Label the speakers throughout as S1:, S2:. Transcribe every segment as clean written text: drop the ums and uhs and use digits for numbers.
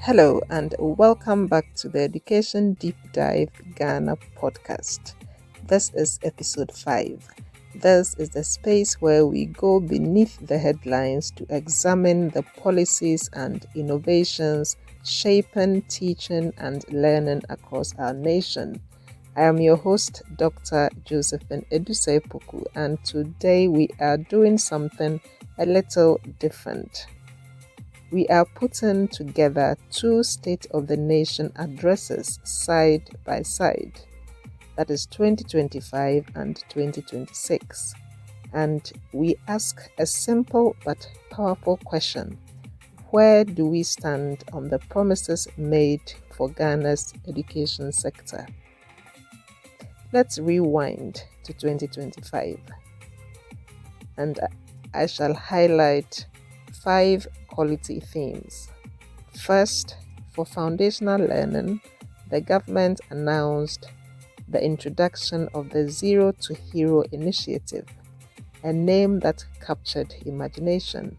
S1: Hello and welcome back to the Education Deep Dive Ghana podcast. This is episode 5. This is the space where we go beneath the headlines to examine the policies and innovations shaping teaching and learning across our nation. I am your host, Dr. Josephine Edusei-Poku, and today we are doing something a little different. We are putting together two State of the Nation addresses side by side, that is 2025 and 2026, and we ask a simple but powerful question: where do we stand on the promises made for Ghana's education sector? Let's rewind to 2025, and I shall highlight 5 quality themes. First, for foundational learning, the government announced the introduction of the Zero to Hero initiative, a name that captured imagination,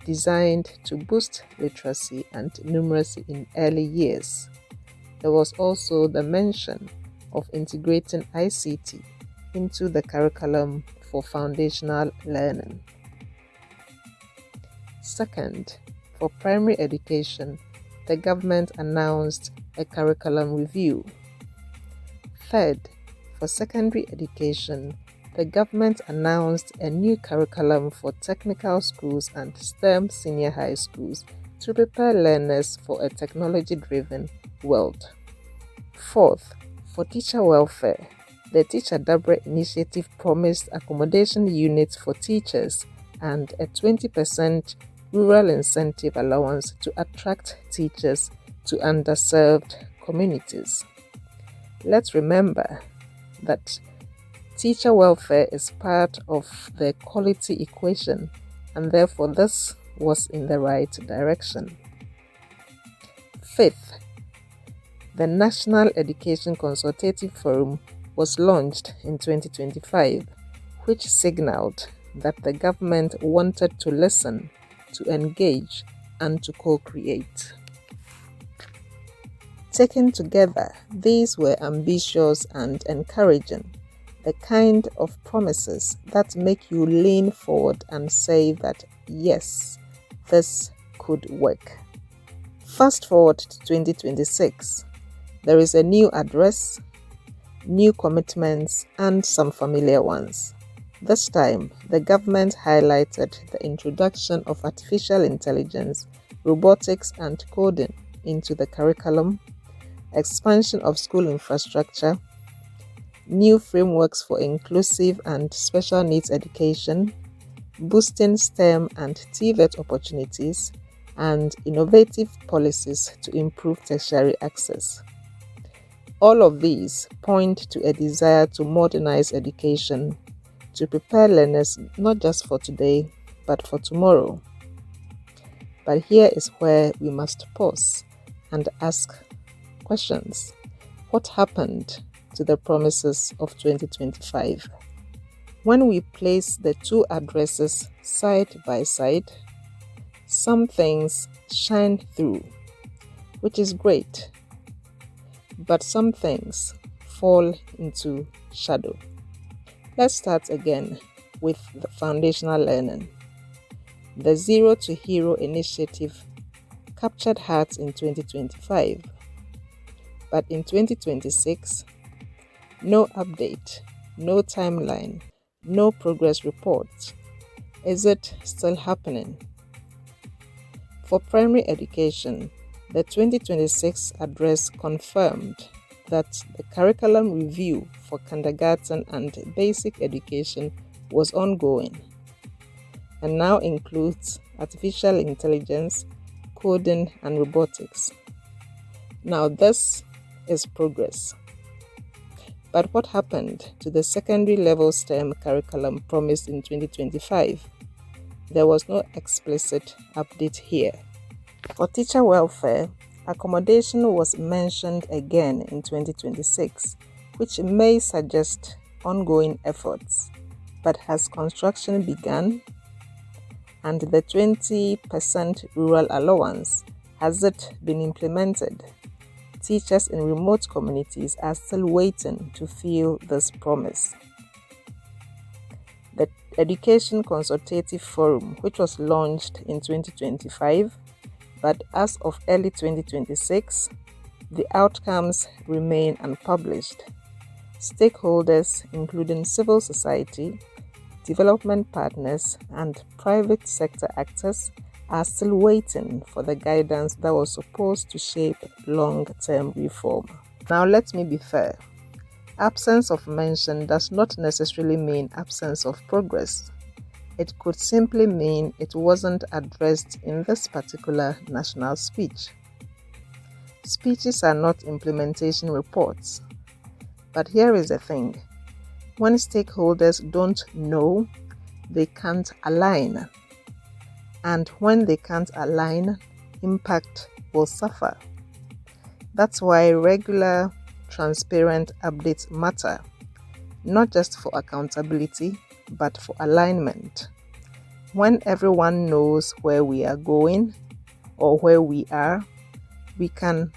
S1: designed to boost literacy and numeracy in early years. There was also the mention of integrating ICT into the curriculum for foundational learning. Second, for primary education, the government announced a curriculum review. Third, for secondary education, the government announced a new curriculum for technical schools and STEM senior high schools to prepare learners for a technology-driven world. Fourth, for teacher welfare, the Teacher Dabre initiative promised accommodation units for teachers and a 20% rural incentive allowance to attract teachers to underserved communities. Let's remember that teacher welfare is part of the quality equation, and therefore this was in the right direction. Fifth, the National Education Consultative Forum was launched in 2025, which signaled that the government wanted to listen, to engage, and to co-create. Taken together, these were ambitious and encouraging, the kind of promises that make you lean forward and say that yes, this could work. Fast forward to 2026. There is a new address, new commitments, and some familiar ones. This time, the government highlighted the introduction of artificial intelligence, robotics, and coding into the curriculum, expansion of school infrastructure, new frameworks for inclusive and special needs education, boosting STEM and TVET opportunities, and innovative policies to improve tertiary access. All of these point to a desire to modernize education, to prepare learners not just for today, but for tomorrow. But here is where we must pause and ask questions. What happened to the promises of 2025? When we place the two addresses side by side, some things shine through, which is great, but some things fall into shadow. Let's start again with the foundational learning. The Zero to Hero initiative captured hearts in 2025, but in 2026, no update, no timeline, no progress report. Is it still happening? For primary education, the 2026 address confirmed that the curriculum review for kindergarten and basic education was ongoing and now includes artificial intelligence, coding, and robotics. Now this is progress. But what happened to the secondary level STEM curriculum promised in 2025? There was no explicit update here. For teacher welfare, accommodation was mentioned again in 2026, which may suggest ongoing efforts. But has construction begun? And the 20% rural allowance, Has it been implemented? Teachers in remote communities are still waiting to feel this promise. The Education Consultative Forum, which was launched in 2025, but as of early 2026, the outcomes remain unpublished. Stakeholders, including civil society, development partners, and private sector actors, are still waiting for the guidance that was supposed to shape long-term reform. Now, let me be fair. Absence of mention does not necessarily mean absence of progress. It could simply mean it wasn't addressed in this particular national speech. Speeches are not implementation reports. But here is the thing. When stakeholders don't know, they can't align. And when they can't align, impact will suffer. That's why regular, transparent updates matter, not just for accountability, but for alignment. When everyone knows where we are going or where we are, we can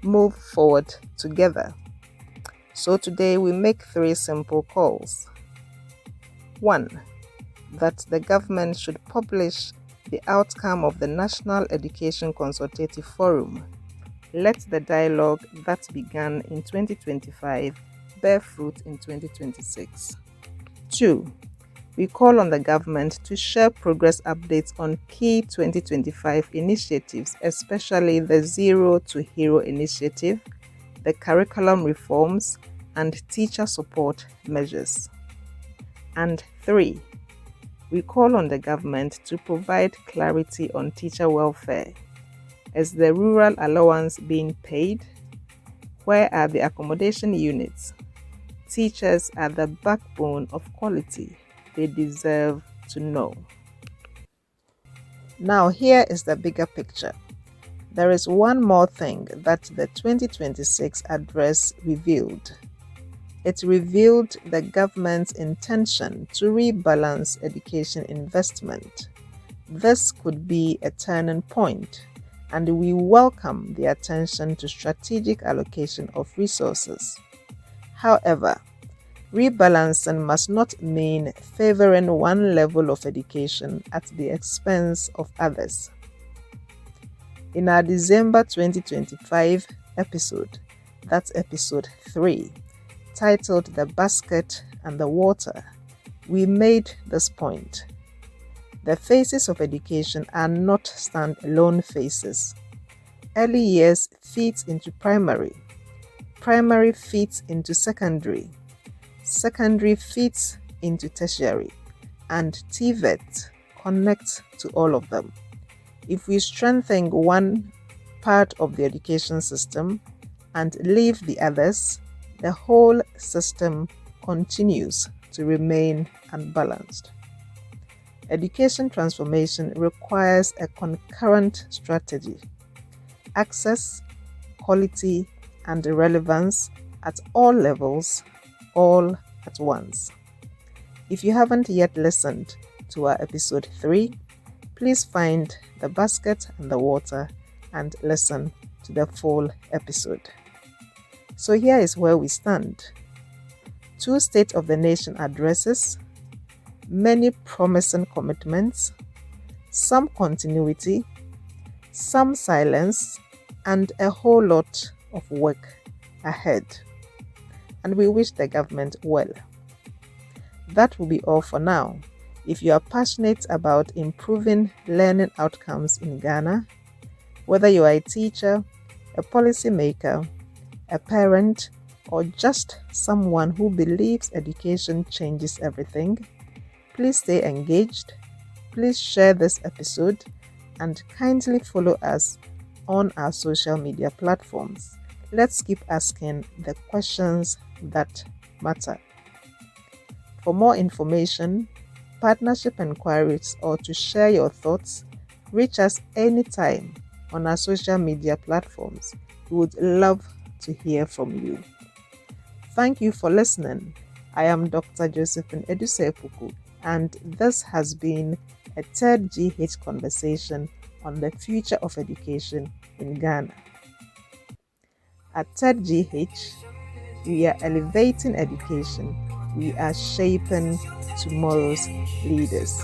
S1: move forward together. So today we make 3 simple calls. 1. That the government should publish the outcome of the National Education Consultative Forum. Let the dialogue that began in 2025 bear fruit in 2026. 2. We call on the government to share progress updates on key 2025 initiatives, especially the Zero to Hero initiative, the curriculum reforms, and teacher support measures. And 3. We call on the government to provide clarity on teacher welfare. Is the rural allowance being paid? Where are the accommodation units? Teachers are the backbone of quality. They deserve to know. Now, here is the bigger picture. There is one more thing that the 2026 address revealed. It revealed the government's intention to rebalance education investment. This could be a turning point, and we welcome the attention to strategic allocation of resources. However, rebalancing must not mean favoring one level of education at the expense of others. In our December 2025 episode, that's episode 3, titled The Basket and the Water, we made this point. The phases of education are not standalone phases. Early years feeds into primary. Primary feeds into secondary. Secondary feeds into tertiary. And TVET connects to all of them. If we strengthen one part of the education system and leave the others, the whole system continues to remain unbalanced. Education transformation requires a concurrent strategy. Access, quality, and relevance at all levels, all at once. If you haven't yet listened to our episode 3, please find The Basket and the Water and listen to the full episode. So here is where we stand. 2 State of the Nation addresses, many promising commitments, some continuity, some silence, and a whole lot of work ahead. And we wish the government well. That will be all for now. If you are passionate about improving learning outcomes in Ghana, whether you are a teacher, a policymaker, a parent, or just someone who believes education changes everything, please stay engaged, please share this episode, and kindly follow us on our social media platforms. Let's keep asking the questions that matter. For more information, partnership inquiries, or to share your thoughts, reach us anytime on our social media platforms. We would love to hear from you. Thank you for listening. I am Dr. Josephine Edusei Puku, and this has been a third GH conversation on the future of education in Ghana. At Third GH, we are elevating education. We are shaping tomorrow's leaders.